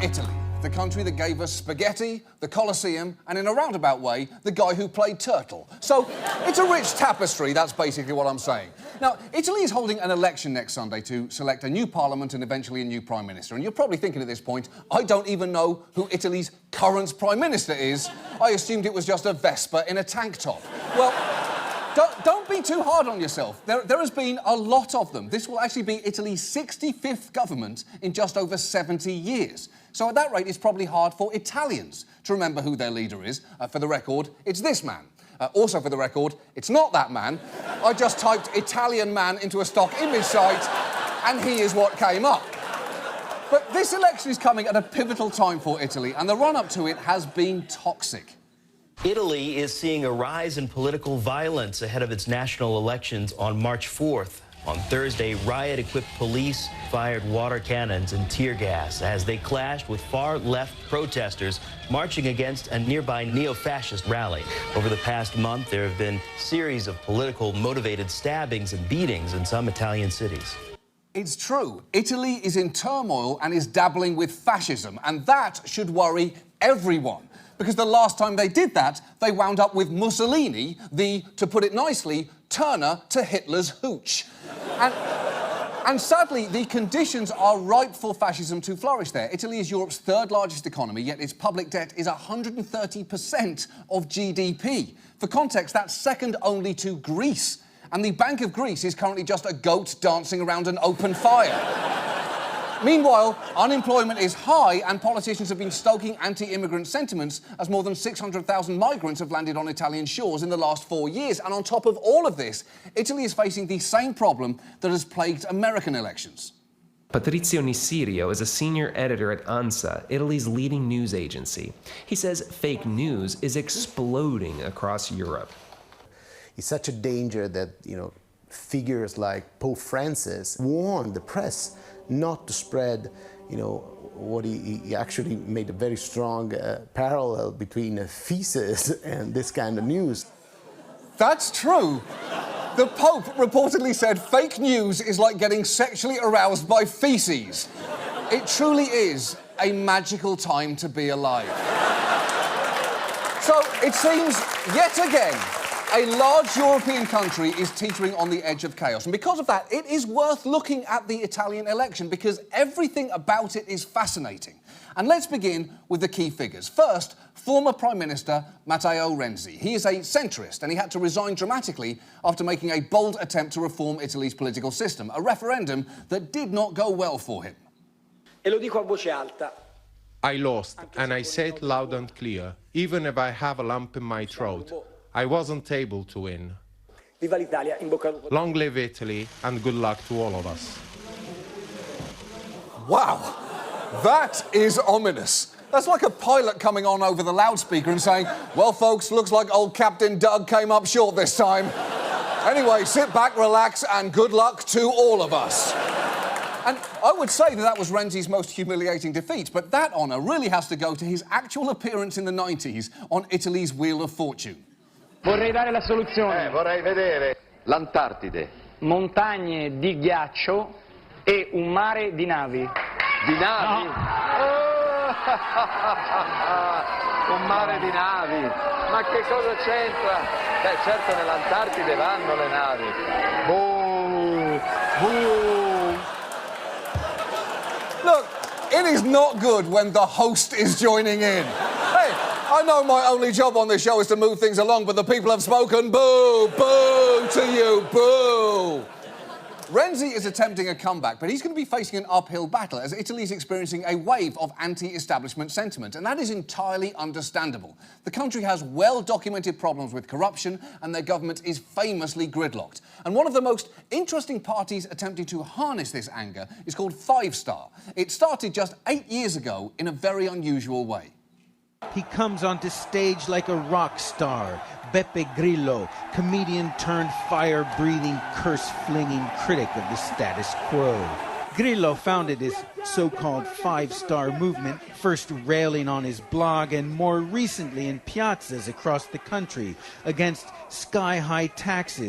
Italy, the country that gave us spaghetti, the Colosseum, and in a roundabout way, the guy who played Turtle. So, it's a rich tapestry, that's basically what I'm saying. Now, Italy is holding an election next Sunday to select a new parliament and eventually a new prime minister. And you're probably thinking at this point, I don't even know who Italy's current prime minister is. I assumed it was just a Vespa in a tank top. Well, don't be too hard on yourself. There has been a lot of them. This will actually be Italy's 65th government in just over 70 years. So at that rate, it's probably hard for Italians to remember who their leader is. For the record, it's this man. Also for the record, it's not that man. I just typed Italian man into a stock image site, and he is what came up. But this election is coming at a pivotal time for Italy, and the run-up to it has been toxic. Italy is seeing a rise in political violence ahead of its national elections on March 4th. On Thursday, riot-equipped police fired water cannons and tear gas as they clashed with far-left protesters marching against a nearby neo-fascist rally. Over the past month, there have been a series of political-motivated stabbings and beatings in some Italian cities. It's true. Italy is in turmoil and is dabbling with fascism, and that should worry everyone. Because the last time they did that, they wound up with Mussolini, the, to put it nicely, Turner to Hitler's hooch. And sadly, the conditions are ripe for fascism to flourish there. Italy is Europe's third largest economy, yet its public debt is 130% of GDP. For context, that's second only to Greece. And the Bank of Greece is currently just a goat dancing around an open fire. Meanwhile, unemployment is high and politicians have been stoking anti-immigrant sentiments as more than 600,000 migrants have landed on Italian shores in the last 4 years. And on top of all of this, Italy is facing the same problem that has plagued American elections. Patrizio Nisirio is a senior editor at ANSA, Italy's leading news agency. He says fake news is exploding across Europe. It's such a danger that, figures like Pope Francis warned the press not to spread, what he actually made a very strong parallel between feces and this kind of news. That's true. The Pope reportedly said fake news is like getting sexually aroused by feces. It truly is a magical time to be alive. So it seems, yet again, a large European country is teetering on the edge of chaos. And because of that, it is worth looking at the Italian election because everything about it is fascinating. And let's begin with the key figures. First, former Prime Minister Matteo Renzi. He is a centrist and he had to resign dramatically after making a bold attempt to reform Italy's political system, a referendum that did not go well for him. E lo dico a voce alta. I lost, and I say it loud and clear, even if I have a lump in my throat. I wasn't able to win. Viva l'Italia, in bocca al lupo. Long live Italy, and good luck to all of us. Wow, that is ominous. That's like a pilot coming on over the loudspeaker and saying, well, folks, looks like old Captain Doug came up short this time. Anyway, sit back, relax, and good luck to all of us. And I would say that was Renzi's most humiliating defeat, but that honour really has to go to his actual appearance in the 90s on Italy's Wheel of Fortune. Vorrei dare la soluzione. Vorrei vedere l'Antartide. Montagne di ghiaccio e un mare di navi. Di navi? No. Un mare di navi. Ma che cosa c'entra? Beh, certo nell'Antartide vanno le navi. Boom! Boom! Look, it is not good when the host is joining in. Hey, I know my only job on this show is to move things along, but the people have spoken. Boo! Boo to you! Boo! Renzi is attempting a comeback, but he's going to be facing an uphill battle as Italy's experiencing a wave of anti-establishment sentiment, and that is entirely understandable. The country has well-documented problems with corruption, and their government is famously gridlocked. And one of the most interesting parties attempting to harness this anger is called Five Star. It started just 8 years ago in a very unusual way. He comes onto stage like a rock star. Beppe Grillo, comedian turned fire-breathing, curse-flinging critic of the status quo. Grillo founded his so-called five-star movement, first railing on his blog and more recently in piazzas across the country against sky-high taxes.